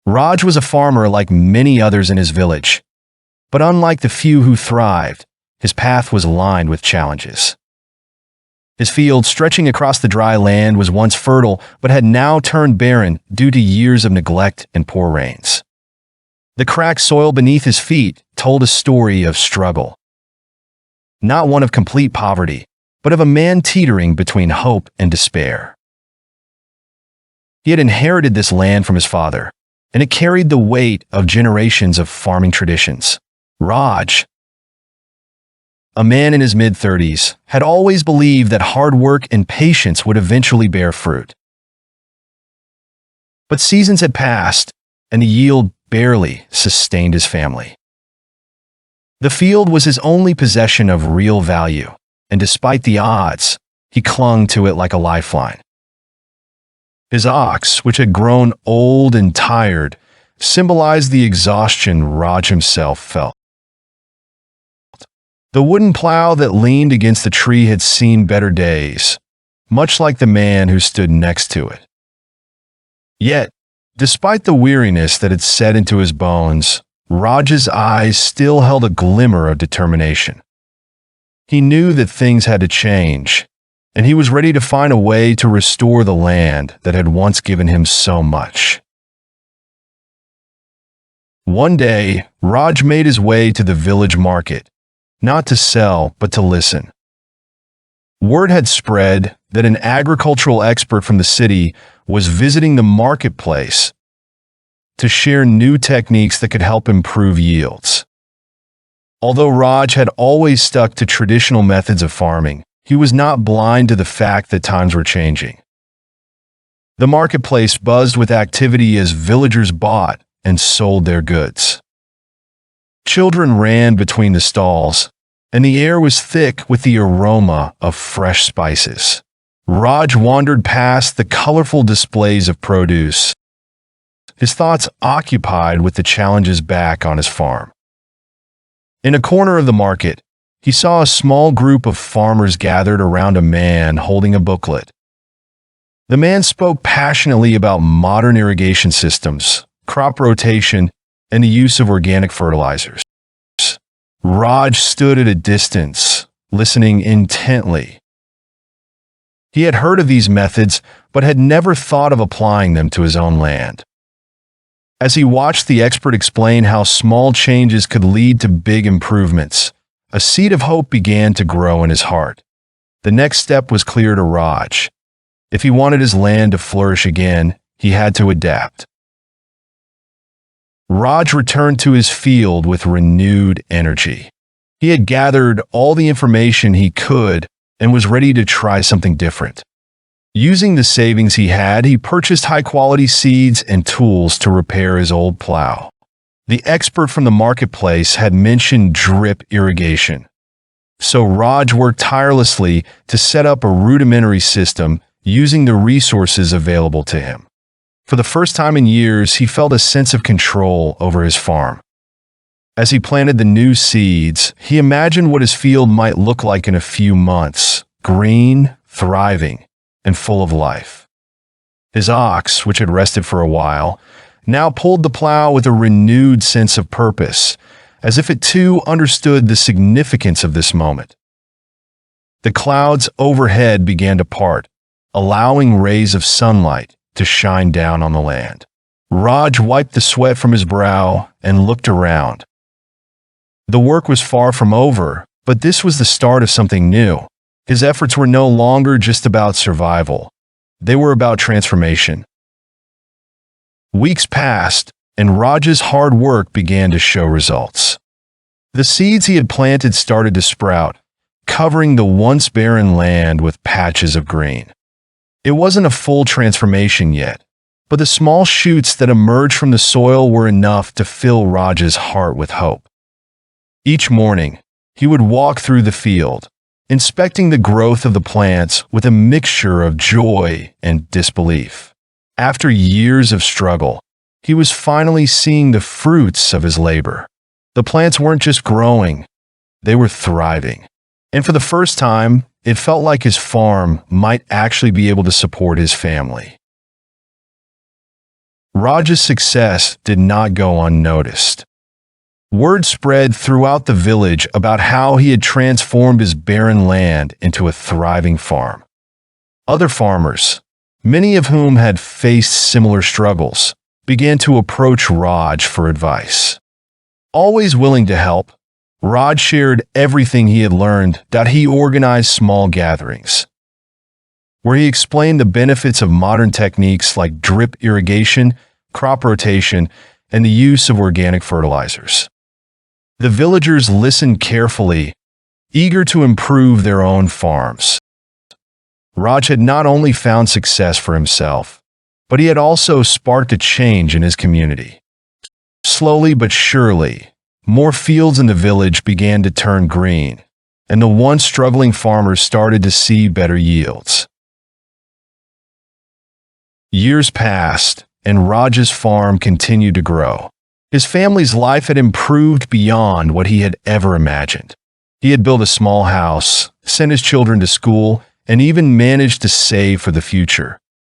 Raj was a farmer like many others in his village, but unlike the few who thrived, his path was lined with challenges. His field, stretching across the dry land, was once fertile but had now turned barren due to years of neglect and poor rains. The cracked soil beneath his feet told a story of struggle. Not one of complete poverty, but of a man teetering between hope and despair. He had inherited this land from his father, and it carried the weight of generations of farming traditions. Raj, a man in his mid-30s, had always believed that hard work and patience would eventually bear fruit. But seasons had passed, and the yield barely sustained his family. The field was his only possession of real value, and despite the odds, he clung to it like a lifeline. His ox, which had grown old and tired, symbolized the exhaustion Raj himself felt. The wooden plow that leaned against the tree had seen better days, much like the man who stood next to it. Yet, despite the weariness that had set into his bones, Raj's eyes still held a glimmer of determination. He knew that things had to change, and he was ready to find a way to restore the land that had once given him so much. One day, Raj made his way to the village market, not to sell, but to listen. Word had spread that an agricultural expert from the city was visiting the marketplace to share new techniques that could help improve yields. Although Raj had always stuck to traditional methods of farming, he was not blind to the fact that times were changing. The marketplace buzzed with activity as villagers bought and sold their goods. Children ran between the stalls, and the air was thick with the aroma of fresh spices. Raj wandered past the colorful displays of produce, his thoughts occupied with the challenges back on his farm. In a corner of the market, he saw a small group of farmers gathered around a man holding a booklet. The man spoke passionately about modern irrigation systems, crop rotation, and the use of organic fertilizers. Raj stood at a distance, listening intently. He had heard of these methods, but had never thought of applying them to his own land. As he watched the expert explain how small changes could lead to big improvements, a seed of hope began to grow in his heart. The next step was clear to Raj. If he wanted his land to flourish again, he had to adapt. Raj returned to his field with renewed energy. He had gathered all the information he could and was ready to try something different. Using the savings he had, he purchased high-quality seeds and tools to repair his old plow. The expert from the marketplace had mentioned drip irrigation, so Raj worked tirelessly to set up a rudimentary system using the resources available to him. For the first time in years, he felt a sense of control over his farm. As he planted the new seeds, he imagined what his field might look like in a few months, green, thriving, and full of life. His ox, which had rested for a while, now pulled the plow with a renewed sense of purpose, as if it too understood the significance of this moment. The clouds overhead began to part, allowing rays of sunlight to shine down on the land. Raj wiped the sweat from his brow and looked around. The work was far from over, but this was the start of something new. His efforts were no longer just about survival. They were about transformation. Weeks passed, and Raj's hard work began to show results. The seeds he had planted started to sprout, covering the once barren land with patches of green. It wasn't a full transformation yet, but the small shoots that emerged from the soil were enough to fill Raj's heart with hope. Each morning, he would walk through the field, inspecting the growth of the plants with a mixture of joy and disbelief. After years of struggle, he was finally seeing the fruits of his labor. The plants weren't just growing, they were thriving. And for the first time, it felt like his farm might actually be able to support his family. Raj's success did not go unnoticed. Word spread throughout the village about how he had transformed his barren land into a thriving farm. Other farmers, many of whom had faced similar struggles, began to approach Raj for advice. Always willing to help, Raj shared everything he had learned. He organized small gatherings, where he explained the benefits of modern techniques like drip irrigation, crop rotation, and the use of organic fertilizers. The villagers listened carefully, eager to improve their own farms. Raj had not only found success for himself, but he had also sparked a change in his community. Slowly but surely, more fields in the village began to turn green, and the once struggling farmers started to see better yields. Years passed, and Raj's farm continued to grow. His family's life had improved beyond what he had ever imagined. He had built a small house, sent his children to school, and even managed to save for the future.